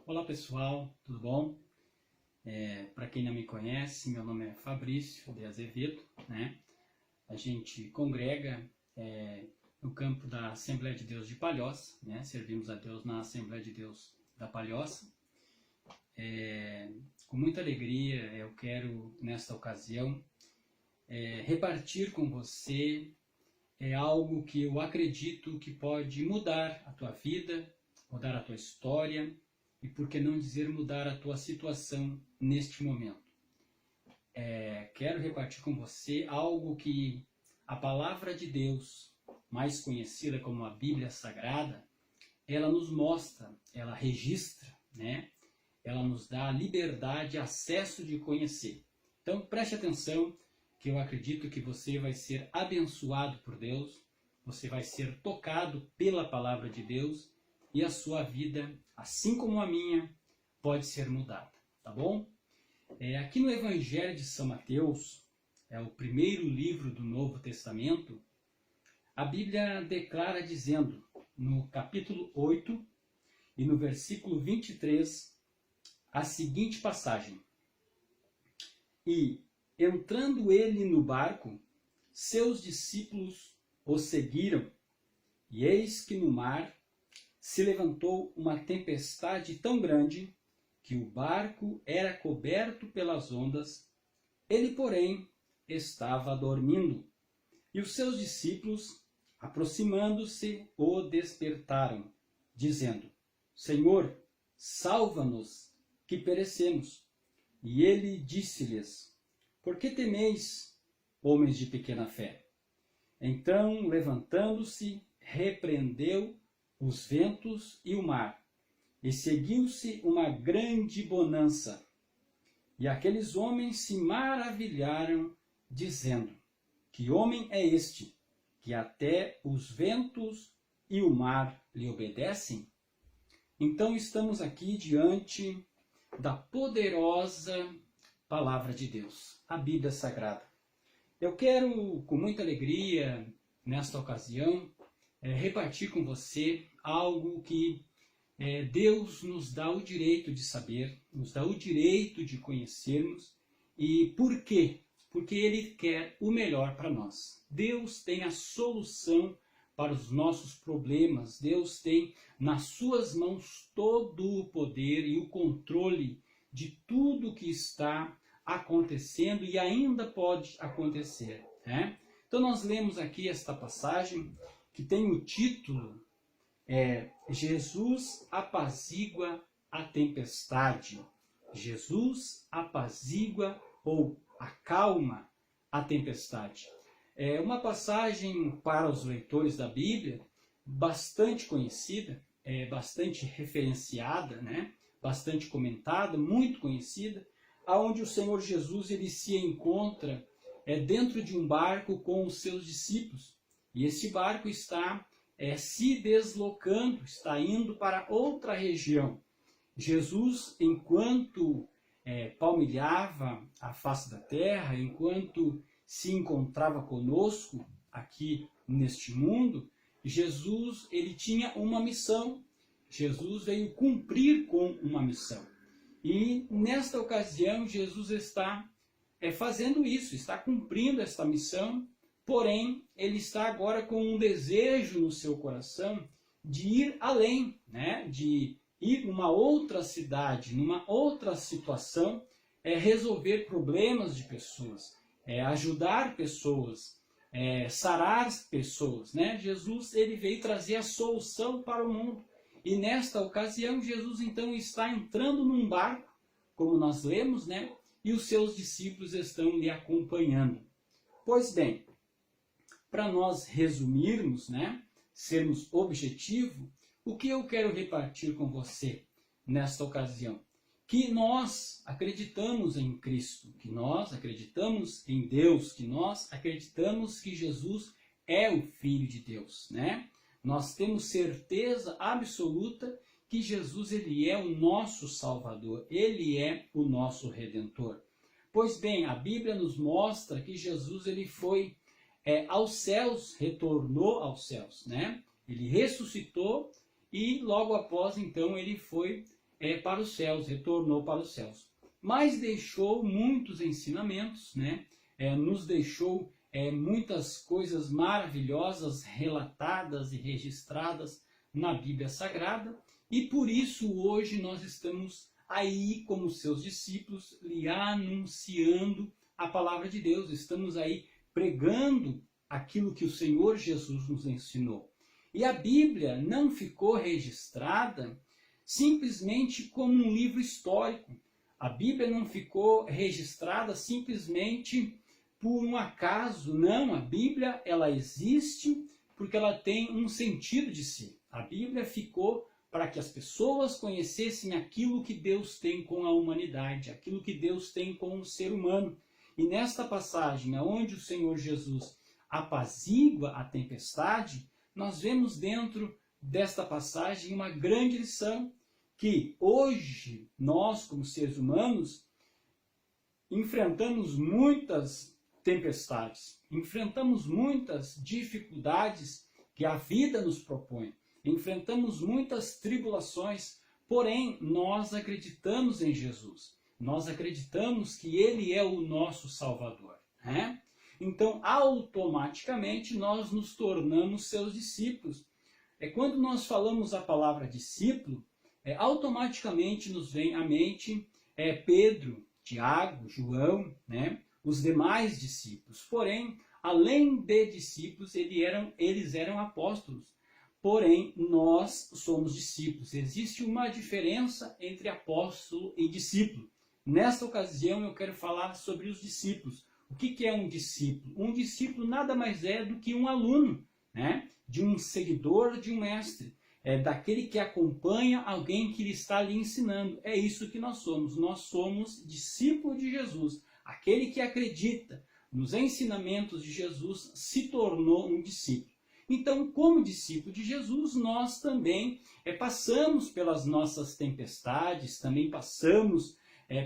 Olá pessoal, tudo bom? Para quem não me conhece, meu nome é Fabrício de Azevedo, né? A gente congrega no campo da Assembleia de Deus de Palhoça, né? Servimos a Deus na Assembleia de Deus da Palhoça. Com muita alegria eu quero, nesta ocasião, repartir com você algo que eu acredito que pode mudar a tua vida, mudar a tua história, e por que não dizer mudar a tua situação neste momento. Quero repartir com você algo que a palavra de Deus, mais conhecida como a Bíblia Sagrada, ela nos mostra, ela registra, né? Ela nos dá liberdade, acesso de conhecer. Então preste atenção, que eu acredito que você vai ser abençoado por Deus, você vai ser tocado pela palavra de Deus, e a sua vida, assim como a minha, pode ser mudada, tá bom? Aqui no Evangelho de São Mateus, é o primeiro livro do Novo Testamento, a Bíblia declara dizendo, no capítulo 8 e no versículo 23, a seguinte passagem: E, entrando ele no barco, seus discípulos o seguiram, e eis que no mar se levantou uma tempestade tão grande que o barco era coberto pelas ondas. Ele, porém, estava dormindo. E os seus discípulos, aproximando-se, o despertaram, dizendo: Senhor, salva-nos, que perecemos. E ele disse-lhes: Por que temeis, homens de pequena fé? Então, levantando-se, repreendeu os ventos e o mar, e seguiu-se uma grande bonança. E aqueles homens se maravilharam, dizendo: Que homem é este, que até os ventos e o mar lhe obedecem? Então estamos aqui diante da poderosa palavra de Deus, a Bíblia Sagrada. Eu quero, com muita alegria, nesta ocasião, repartir com você algo que Deus nos dá o direito de saber, nos dá o direito de conhecermos. E por quê? Porque Ele quer o melhor para nós. Deus tem a solução para os nossos problemas. Deus tem nas suas mãos todo o poder e o controle de tudo que está acontecendo e ainda pode acontecer, né? Então nós lemos aqui esta passagem que tem o título Jesus apazigua a tempestade. Jesus apazigua ou acalma a tempestade. É uma passagem para os leitores da Bíblia bastante conhecida, bastante referenciada, né? Bastante comentada, muito conhecida, aonde o Senhor Jesus ele se encontra dentro de um barco com os seus discípulos. E esse barco está se deslocando, está indo para outra região. Jesus, enquanto palmilhava a face da terra, enquanto se encontrava conosco aqui neste mundo, Jesus ele tinha uma missão. Jesus veio cumprir com uma missão. E nesta ocasião Jesus está fazendo isso, está cumprindo esta missão. Porém, ele está agora com um desejo no seu coração de ir além, né? De ir numa outra cidade, numa outra situação, resolver problemas de pessoas, ajudar pessoas, sarar pessoas, né? Jesus ele veio trazer a solução para o mundo. E nesta ocasião, Jesus então está entrando num barco, como nós lemos, né? E os seus discípulos estão lhe acompanhando. Pois bem, para nós resumirmos, né, sermos objetivos, o que eu quero repartir com você nesta ocasião? Que nós acreditamos em Cristo, que nós acreditamos em Deus, que nós acreditamos que Jesus é o Filho de Deus, né? Nós temos certeza absoluta que Jesus ele é o nosso Salvador, ele é o nosso Redentor. Pois bem, a Bíblia nos mostra que Jesus ele foi aos céus, retornou aos céus, né? Ele ressuscitou e logo após então ele foi para os céus, retornou para os céus. Mas deixou muitos ensinamentos, né? Nos deixou muitas coisas maravilhosas relatadas e registradas na Bíblia Sagrada, e por isso hoje nós estamos aí como seus discípulos, lhe anunciando a palavra de Deus, estamos aí pregando aquilo que o Senhor Jesus nos ensinou. E a Bíblia não ficou registrada simplesmente como um livro histórico. A Bíblia não ficou registrada simplesmente por um acaso. Não, a Bíblia ela existe porque ela tem um sentido de si. A Bíblia ficou para que as pessoas conhecessem aquilo que Deus tem com a humanidade, aquilo que Deus tem com o ser humano. E nesta passagem, onde o Senhor Jesus apazigua a tempestade, nós vemos dentro desta passagem uma grande lição, que hoje nós, como seres humanos, enfrentamos muitas tempestades, enfrentamos muitas dificuldades que a vida nos propõe, enfrentamos muitas tribulações, porém nós acreditamos em Jesus, nós acreditamos que Ele é o nosso Salvador, né? Então, automaticamente, nós nos tornamos seus discípulos. Quando nós falamos a palavra discípulo, automaticamente nos vem à mente Pedro, Tiago, João, né? Os demais discípulos. Porém, além de discípulos, eles eram apóstolos. Porém, nós somos discípulos. Existe uma diferença entre apóstolo e discípulo. Nesta ocasião, eu quero falar sobre os discípulos. O que é um discípulo? Um discípulo nada mais é do que um aluno, né? De um seguidor de um mestre. Daquele que acompanha alguém que lhe está ali ensinando. É isso que nós somos. Nós somos discípulos de Jesus. Aquele que acredita nos ensinamentos de Jesus se tornou um discípulo. Então, como discípulo de Jesus, nós também passamos pelas nossas tempestades, também passamos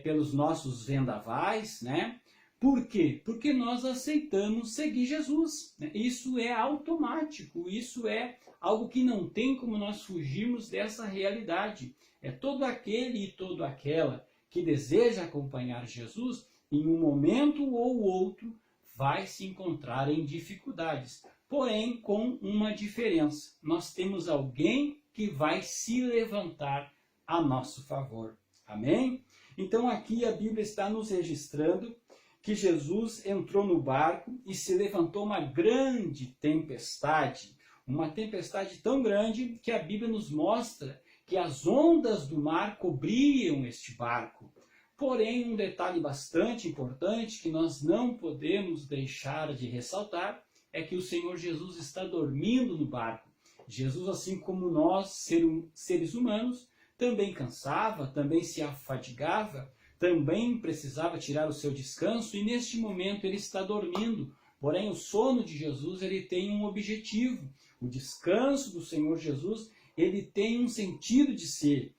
pelos nossos vendavais, né? Por quê? Porque nós aceitamos seguir Jesus. Isso é automático, isso é algo que não tem como nós fugirmos dessa realidade. Todo aquele e toda aquela que deseja acompanhar Jesus, em um momento ou outro, vai se encontrar em dificuldades. Porém, com uma diferença. Nós temos alguém que vai se levantar a nosso favor. Amém? Então aqui a Bíblia está nos registrando que Jesus entrou no barco e se levantou uma grande tempestade. Uma tempestade tão grande que a Bíblia nos mostra que as ondas do mar cobriam este barco. Porém, um detalhe bastante importante que nós não podemos deixar de ressaltar é que o Senhor Jesus está dormindo no barco. Jesus, assim como nós, seres humanos, também cansava, também se afadigava, também precisava tirar o seu descanso e neste momento ele está dormindo. Porém, o sono de Jesus ele tem um objetivo. O descanso do Senhor Jesus ele tem um sentido de ser.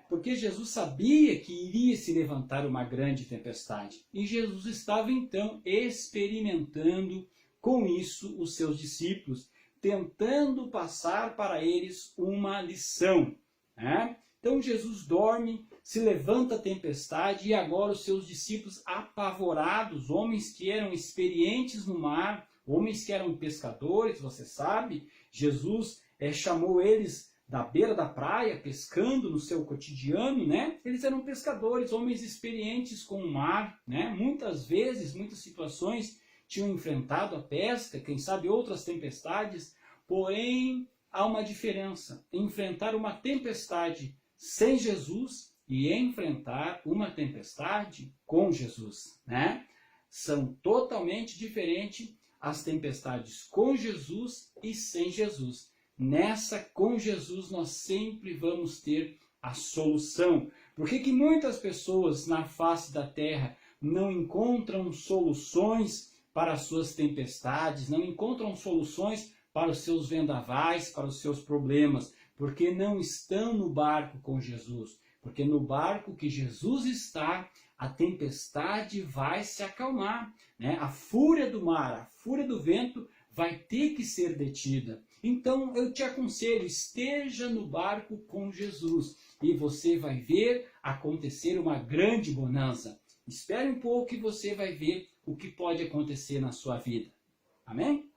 Porque Jesus sabia que iria se levantar uma grande tempestade. E Jesus estava então experimentando com isso os seus discípulos, tentando passar para eles uma lição. Então Jesus dorme, se levanta a tempestade e agora os seus discípulos apavorados, homens que eram experientes no mar, homens que eram pescadores, você sabe, Jesus chamou eles da beira da praia, pescando no seu cotidiano, né? Eles eram pescadores, homens experientes com o mar, né? Muitas vezes, muitas situações tinham enfrentado a pesca, quem sabe outras tempestades, porém há uma diferença. Enfrentar uma tempestade sem Jesus e enfrentar uma tempestade com Jesus, né? São totalmente diferentes as tempestades com Jesus e sem Jesus. Nessa com Jesus nós sempre vamos ter a solução. Por que muitas pessoas na face da terra não encontram soluções para as suas tempestades, não encontram soluções para os seus vendavais, para os seus problemas? Porque não estão no barco com Jesus. Porque no barco que Jesus está, a tempestade vai se acalmar, né? A fúria do mar, a fúria do vento vai ter que ser detida. Então eu te aconselho, esteja no barco com Jesus e você vai ver acontecer uma grande bonança. Espere um pouco e você vai ver o que pode acontecer na sua vida. Amém?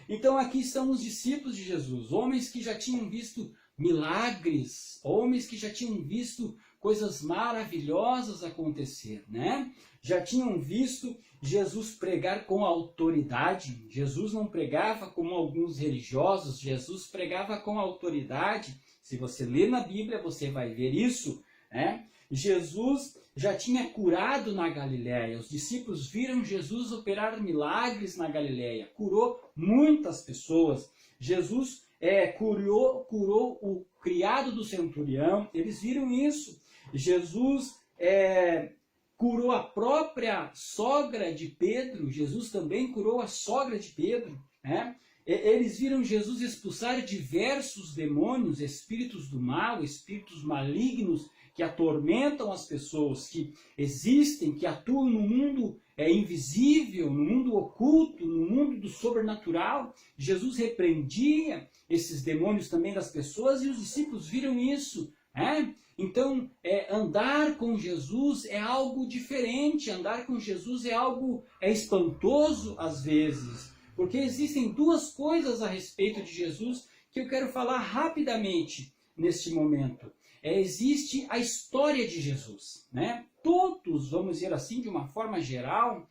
Então aqui estão os discípulos de Jesus, homens que já tinham visto milagres, homens que já tinham visto coisas maravilhosas acontecer, né? Já tinham visto Jesus pregar com autoridade. Jesus não pregava como alguns religiosos, Jesus pregava com autoridade. Se você ler na Bíblia, você vai ver isso, né? Jesus já tinha curado na Galileia. Os discípulos viram Jesus operar milagres na Galileia. Curou muitas pessoas. Jesus curou o criado do centurião. Eles viram isso. Jesus curou a própria sogra de Pedro. Jesus também curou a sogra de Pedro, né? Eles viram Jesus expulsar diversos demônios, espíritos do mal, espíritos malignos que atormentam as pessoas, que existem, que atuam no mundo invisível, no mundo oculto, no mundo do sobrenatural. Jesus repreendia esses demônios também das pessoas e os discípulos viram isso. Então, andar com Jesus é algo diferente, andar com Jesus é algo espantoso às vezes. Porque existem duas coisas a respeito de Jesus que eu quero falar rapidamente neste momento. Existe a história de Jesus, né? Todos, vamos dizer assim, de uma forma geral,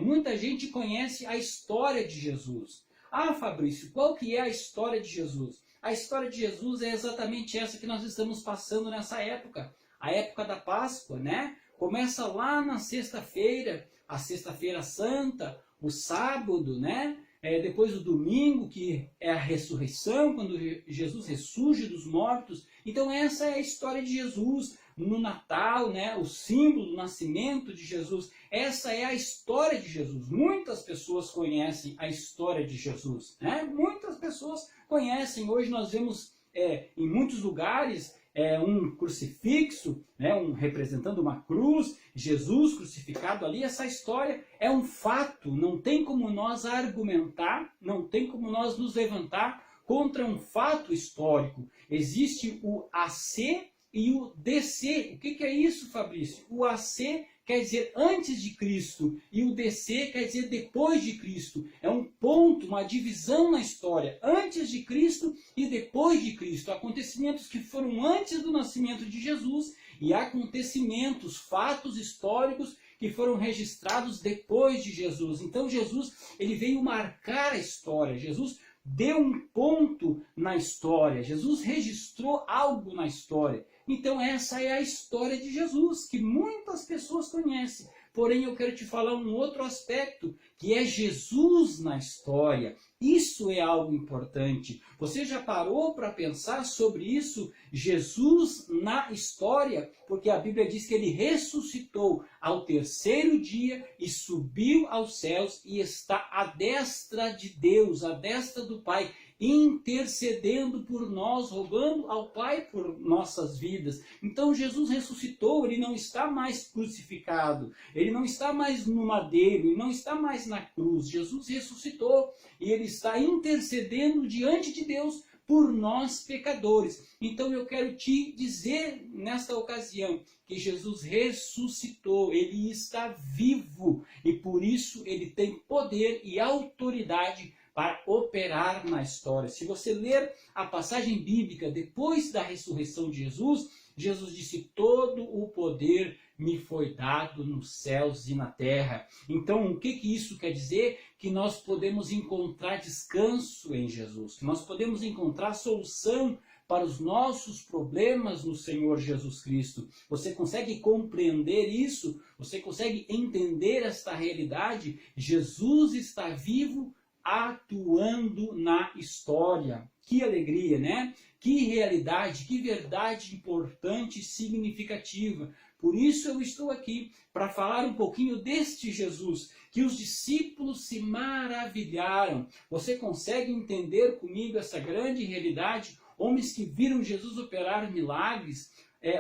muita gente conhece a história de Jesus. Ah, Fabrício, qual que é a história de Jesus? A história de Jesus é exatamente essa que nós estamos passando nessa época, a época da Páscoa, né? Começa lá na sexta-feira, a sexta-feira santa, o sábado, né? Depois do domingo, que é a ressurreição, quando Jesus ressurge dos mortos. Então essa é a história de Jesus no Natal, né? O símbolo do nascimento de Jesus. Essa é a história de Jesus. Muitas pessoas conhecem a história de Jesus, né? Muitas pessoas conhecem. Hoje nós vemos em muitos lugares um crucifixo, né, representando uma cruz, Jesus crucificado ali. Essa história é um fato, não tem como nós argumentar, não tem como nós nos levantar contra um fato histórico. Existe o AC e o DC. O que é isso, Fabrício? O AC quer dizer antes de Cristo e o DC quer dizer depois de Cristo. É um ponto, uma divisão na história, antes de Cristo e depois de Cristo. Acontecimentos que foram antes do nascimento de Jesus e acontecimentos, fatos históricos que foram registrados depois de Jesus. Então Jesus, ele veio marcar a história. Jesus deu um ponto na história. Jesus registrou algo na história. Então essa é a história de Jesus, que muitas pessoas conhecem. Porém, eu quero te falar um outro aspecto, que é Jesus na história. Isso é algo importante. Você já parou para pensar sobre isso? Jesus na história, porque a Bíblia diz que ele ressuscitou ao terceiro dia e subiu aos céus e está à destra de Deus, à destra do Pai, intercedendo por nós, rogando ao Pai por nossas vidas. Então Jesus ressuscitou, ele não está mais crucificado, ele não está mais no madeiro, ele não está mais na cruz. Jesus ressuscitou e ele está intercedendo diante de Deus por nós pecadores. Então eu quero te dizer nesta ocasião que Jesus ressuscitou, ele está vivo e por isso ele tem poder e autoridade para operar na história. Se você ler a passagem bíblica depois da ressurreição de Jesus, Jesus disse: todo o poder me foi dado nos céus e na terra. Então, o que isso quer dizer? Que nós podemos encontrar descanso em Jesus, que nós podemos encontrar solução para os nossos problemas no Senhor Jesus Cristo. Você consegue compreender isso? Você consegue entender esta realidade? Jesus está vivo, atuando na história. Que alegria, né? Que realidade, que verdade importante e significativa. Por isso eu estou aqui para falar um pouquinho deste Jesus, que os discípulos se maravilharam. Você consegue entender comigo essa grande realidade? Homens que viram Jesus operar milagres,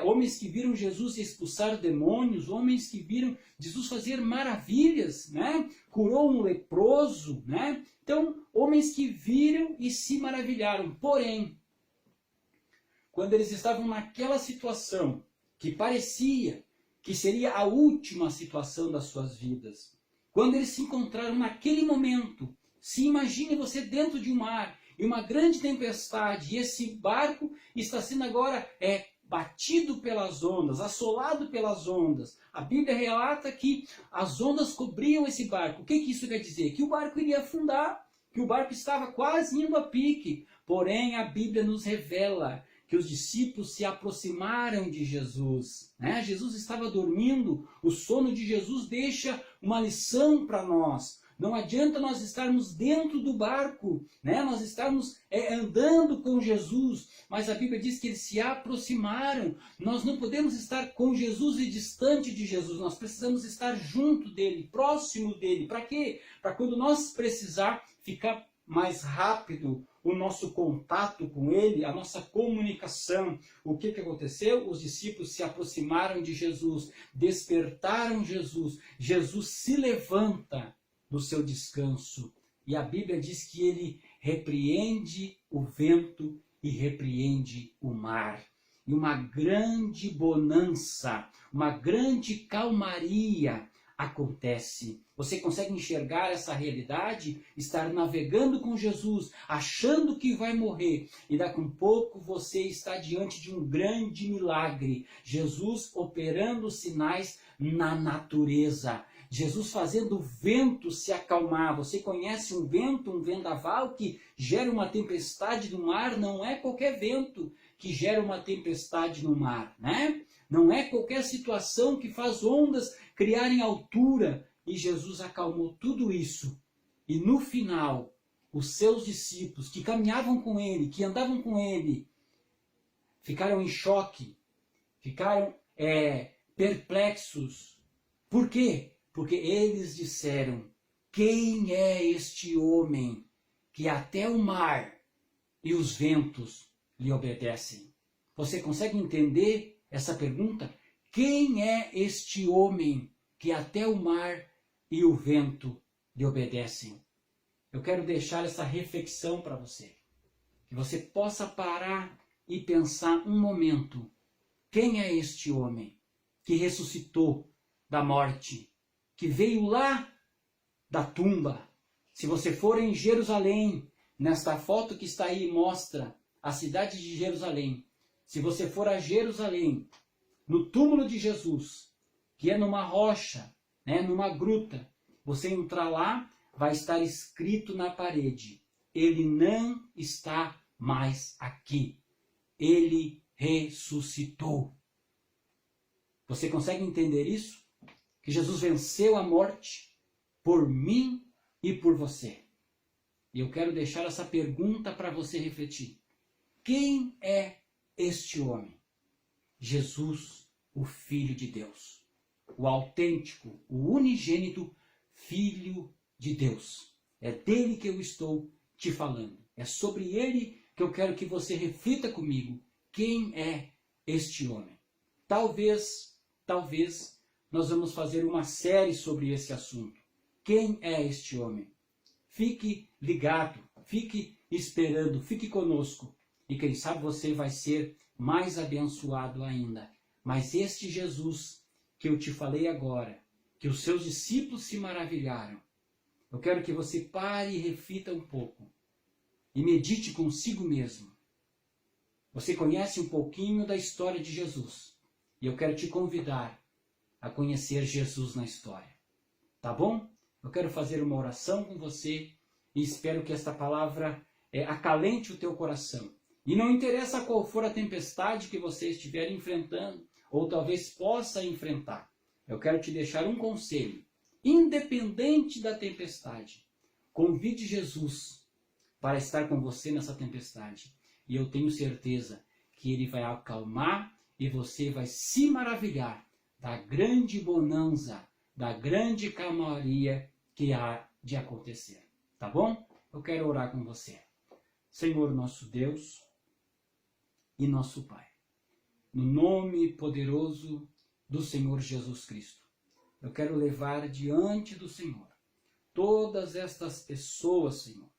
homens que viram Jesus expulsar demônios, homens que viram Jesus fazer maravilhas, né? Curou um leproso, né? Então, homens que viram e se maravilharam. Porém, quando eles estavam naquela situação que parecia que seria a última situação das suas vidas, quando eles se encontraram naquele momento, se imagine você dentro de um mar e uma grande tempestade, e esse barco está sendo agora batido pelas ondas, assolado pelas ondas. A Bíblia relata que as ondas cobriam esse barco. O que isso quer dizer? Que o barco iria afundar, que o barco estava quase indo a pique. Porém, a Bíblia nos revela que os discípulos se aproximaram de Jesus, né? Jesus estava dormindo. O sono de Jesus deixa uma lição para nós. Não adianta nós estarmos dentro do barco, né? Nós estarmos andando com Jesus, mas a Bíblia diz que eles se aproximaram. Nós não podemos estar com Jesus e distante de Jesus, nós precisamos estar junto dele, próximo dele. Para quê? Para quando nós precisar ficar mais rápido o nosso contato com ele, a nossa comunicação. O que aconteceu? Os discípulos se aproximaram de Jesus, despertaram Jesus. Jesus se levanta do seu descanso. E a Bíblia diz que ele repreende o vento e repreende o mar. E uma grande bonança, uma grande calmaria acontece. Você consegue enxergar essa realidade? Estar navegando com Jesus, achando que vai morrer, e daqui a um pouco você está diante de um grande milagre. Jesus operando sinais na natureza. Jesus fazendo o vento se acalmar. Você conhece um vento, um vendaval que gera uma tempestade no mar? Não é qualquer vento que gera uma tempestade no mar, né? Não é qualquer situação que faz ondas criarem altura. E Jesus acalmou tudo isso. E no final, os seus discípulos que caminhavam com ele, que andavam com ele, ficaram em choque, ficaram perplexos. Por quê? Porque eles disseram: quem é este homem que até o mar e os ventos lhe obedecem? Você consegue entender essa pergunta? Quem é este homem que até o mar e o vento lhe obedecem? Eu quero deixar essa reflexão para você. Que você possa parar e pensar um momento. Quem é este homem que ressuscitou da morte? Que veio lá da tumba. Se você for em Jerusalém, nesta foto que está aí mostra a cidade de Jerusalém. Se você for a Jerusalém, no túmulo de Jesus, que é numa rocha, né, numa gruta, você entrar lá, vai estar escrito na parede: ele não está mais aqui. Ele ressuscitou. Você consegue entender isso? Que Jesus venceu a morte por mim e por você. E eu quero deixar essa pergunta para você refletir. Quem é este homem? Jesus, o Filho de Deus. O autêntico, o unigênito Filho de Deus. É dele que eu estou te falando. É sobre ele que eu quero que você reflita comigo. Quem é este homem? Talvez nós vamos fazer uma série sobre esse assunto. Quem é este homem? Fique ligado, fique esperando, fique conosco. E quem sabe você vai ser mais abençoado ainda. Mas este Jesus que eu te falei agora, que os seus discípulos se maravilharam, eu quero que você pare e reflita um pouco. E medite consigo mesmo. Você conhece um pouquinho da história de Jesus. E eu quero te convidar a conhecer Jesus na história. Tá bom? Eu quero fazer uma oração com você e espero que esta palavra acalente o teu coração. E não interessa qual for a tempestade que você estiver enfrentando, ou talvez possa enfrentar. Eu quero te deixar um conselho. Independente da tempestade, convide Jesus para estar com você nessa tempestade. E eu tenho certeza que ele vai acalmar e você vai se maravilhar da grande bonança, da grande calmaria que há de acontecer. Tá bom? Eu quero orar com você. Senhor nosso Deus e nosso Pai, no nome poderoso do Senhor Jesus Cristo. Eu quero levar diante do Senhor todas estas pessoas, Senhor,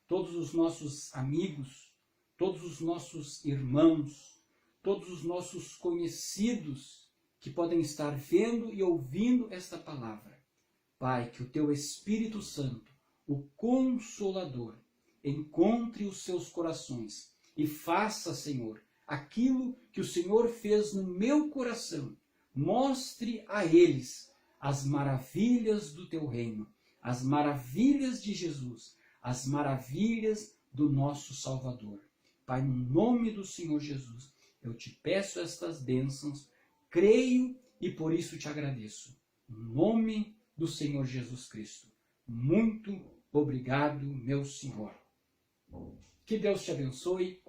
todos os nossos amigos, todos os nossos irmãos, todos os nossos conhecidos que podem estar vendo e ouvindo esta palavra. Pai, que o Teu Espírito Santo, o Consolador, encontre os seus corações e faça, Senhor, aquilo que o Senhor fez no meu coração. Mostre a eles as maravilhas do Teu reino, as maravilhas de Jesus, as maravilhas do nosso Salvador. Pai, no nome do Senhor Jesus, eu te peço estas bênçãos, creio e por isso te agradeço. No nome do Senhor Jesus Cristo. Muito obrigado, meu Senhor. Que Deus te abençoe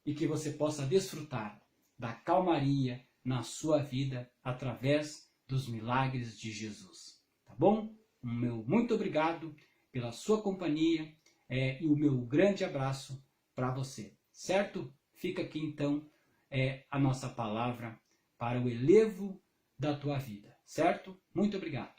e que você possa desfrutar da calmaria na sua vida através dos milagres de Jesus. Tá bom? O meu muito obrigado pela sua companhia e o meu grande abraço para você. Certo? Fica aqui então a nossa palavra para o elevo da tua vida. Certo? Muito obrigado.